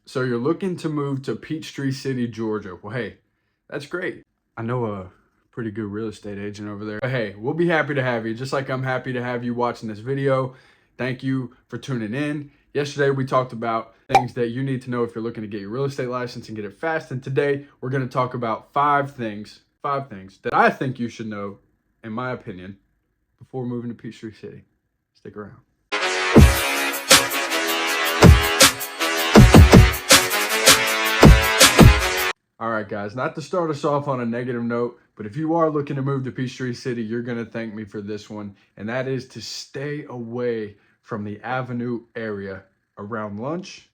So you're looking to move to Peachtree City, Georgia. Well, hey, that's great. I know a pretty good real estate agent over there. But hey, we'll be happy to have you, just like I'm happy to have you watching this video. Thank you for tuning in. Yesterday, we talked about things that you need to know if you're looking to get your real estate license and get it fast. And today, we're going to talk about five things that I think you should know, in my opinion, before moving to Peachtree City. Stick around. All right, guys, not to start us off on a negative note, but if you are looking to move to Peachtree City, you're going to thank me for this one, and that is to stay away from the Avenue area around lunch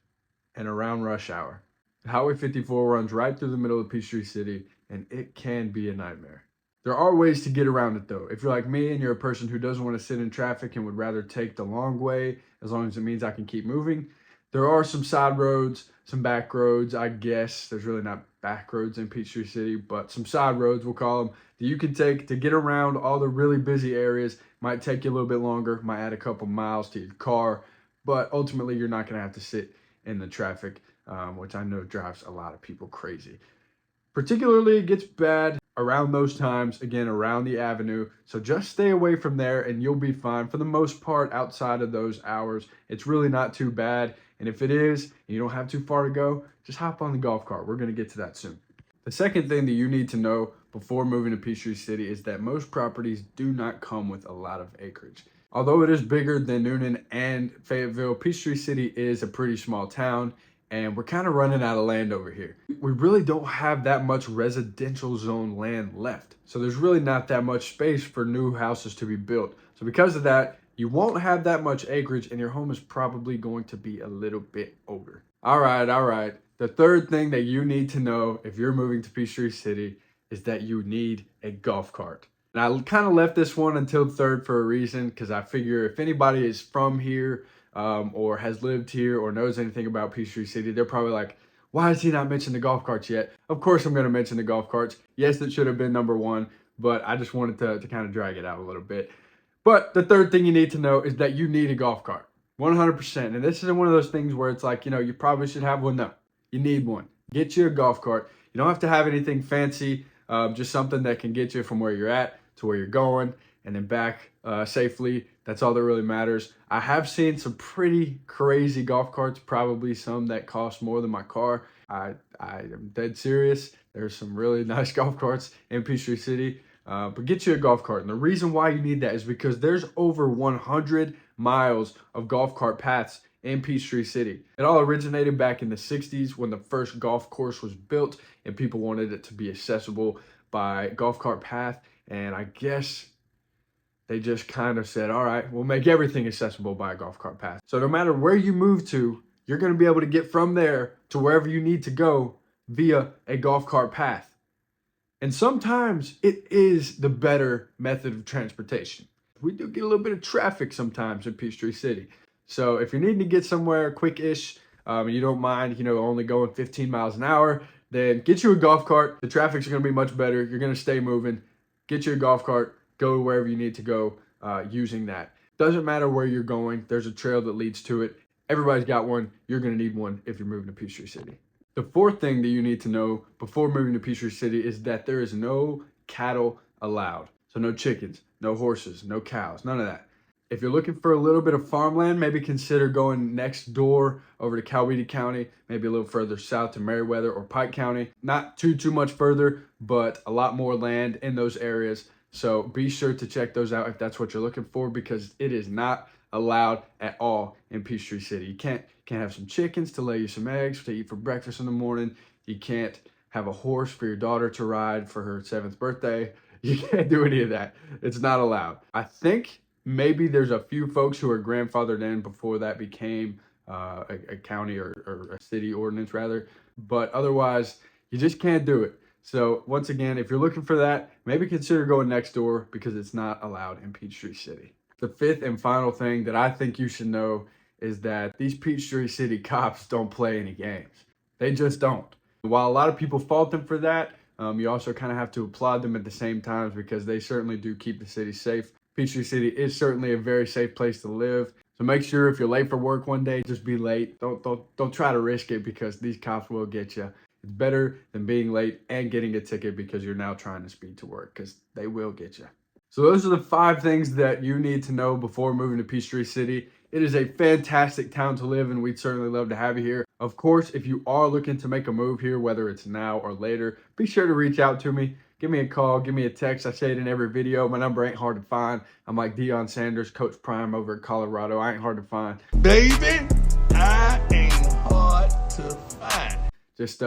and around rush hour. Highway 54 runs right through the middle of Peachtree City, and it can be a nightmare. There are ways to get around it, though. If you're like me and you're a person who doesn't want to sit in traffic and would rather take the long way, as long as it means I can keep moving, there are some side roads, some back roads, I guess. There's really not back roads in Peachtree City, but some side roads, we'll call them, that you can take to get around all the really busy areas. Might take you a little bit longer, might add a couple miles to your car, but ultimately you're not going to have to sit in the traffic, which I know drives a lot of people crazy. Particularly, it gets bad around those times, again, around the avenue. So just stay away from there and you'll be fine. For the most part, outside of those hours, it's really not too bad. And if it is, and you don't have too far to go, just hop on the golf cart. We're going to get to that soon. The second thing that you need to know before moving to Peachtree City is that most properties do not come with a lot of acreage. Although it is bigger than Newnan and Fayetteville, Peachtree City is a pretty small town, and we're kind of running out of land over here. We really don't have that much residential zone land left. So there's really not that much space for new houses to be built. So because of that, you won't have that much acreage and your home is probably going to be a little bit older. All right. The third thing that you need to know if you're moving to Peachtree City is that you need a golf cart. And I kind of left this one until third for a reason, because I figure if anybody is from here, or has lived here or knows anything about Peachtree City, they're probably like, why has he not mentioned the golf carts yet? Of course I'm going to mention the golf carts. Yes, it should have been number one, but I just wanted to kind of drag it out a little bit. But the third thing you need to know is that you need a golf cart, 100%. And this isn't one of those things where it's like, you probably should have one. No, you need one. Get you a golf cart. You don't have to have anything fancy, just something that can get you from where you're at to where you're going and then back safely. That's all that really matters. I have seen some pretty crazy golf carts, probably some that cost more than my car. I am dead serious. There's some really nice golf carts in Peachtree City, but get you a golf cart. And the reason why you need that is because there's over 100 miles of golf cart paths in Peachtree City. It all originated back in the 60s when the first golf course was built and people wanted it to be accessible by golf cart path. And I guess they just kind of said, all right, we'll make everything accessible by a golf cart path. So no matter where you move to, you're going to be able to get from there to wherever you need to go via a golf cart path. And sometimes it is the better method of transportation. We do get a little bit of traffic sometimes in Peachtree City. So if you're needing to get somewhere quick-ish, and you don't mind, only going 15 miles an hour, then get you a golf cart. The traffic's going to be much better. You're going to stay moving. Get you a golf cart. Go wherever you need to go using that. Doesn't matter where you're going. There's a trail that leads to it. Everybody's got one. You're going to need one if you're moving to Peachtree City. The fourth thing that you need to know before moving to Peachtree City is that there is no cattle allowed. So no chickens, no horses, no cows, none of that. If you're looking for a little bit of farmland, maybe consider going next door over to Coweta County, maybe a little further south to Meriwether or Pike County. Not too much further, but a lot more land in those areas. So be sure to check those out if that's what you're looking for, because it is not allowed at all in Peachtree City. You can't have some chickens to lay you some eggs to eat for breakfast in the morning. You can't have a horse for your daughter to ride for her 7th birthday. You can't do any of that. It's not allowed. I think maybe there's a few folks who are grandfathered in before that became a county or a city ordinance rather, but otherwise you just can't do it. So once again, if you're looking for that, maybe consider going next door because it's not allowed in Peachtree City. The fifth and final thing that I think you should know is that these Peachtree City cops don't play any games. They just don't. While a lot of people fault them for that, you also kind of have to applaud them at the same time because they certainly do keep the city safe. Peachtree City is certainly a very safe place to live. So make sure if you're late for work one day, just be late. Don't try to risk it because these cops will get you. It's better than being late and getting a ticket because you're now trying to speed to work, because they will get you. So those are the 5 things that you need to know before moving to Peachtree City. It is a fantastic town to live in. We'd certainly love to have you here. Of course, if you are looking to make a move here, whether it's now or later, be sure to reach out to me. Give me a call, give me a text. I say it in every video. My number ain't hard to find. I'm like Deion Sanders, Coach Prime over at Colorado. I ain't hard to find. Baby, I ain't hard to find. Just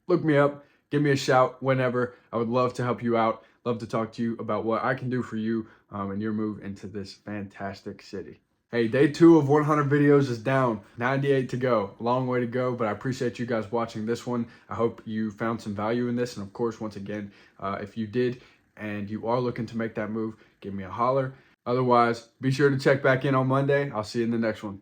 look me up. Give me a shout whenever. I would love to help you out. Love to talk to you about what I can do for you and your move into this fantastic city. Hey, day 2 of 100 videos is down. 98 to go. A long way to go, but I appreciate you guys watching this one. I hope you found some value in this. And of course, once again, if you did and you are looking to make that move, give me a holler. Otherwise, be sure to check back in on Monday. I'll see you in the next one.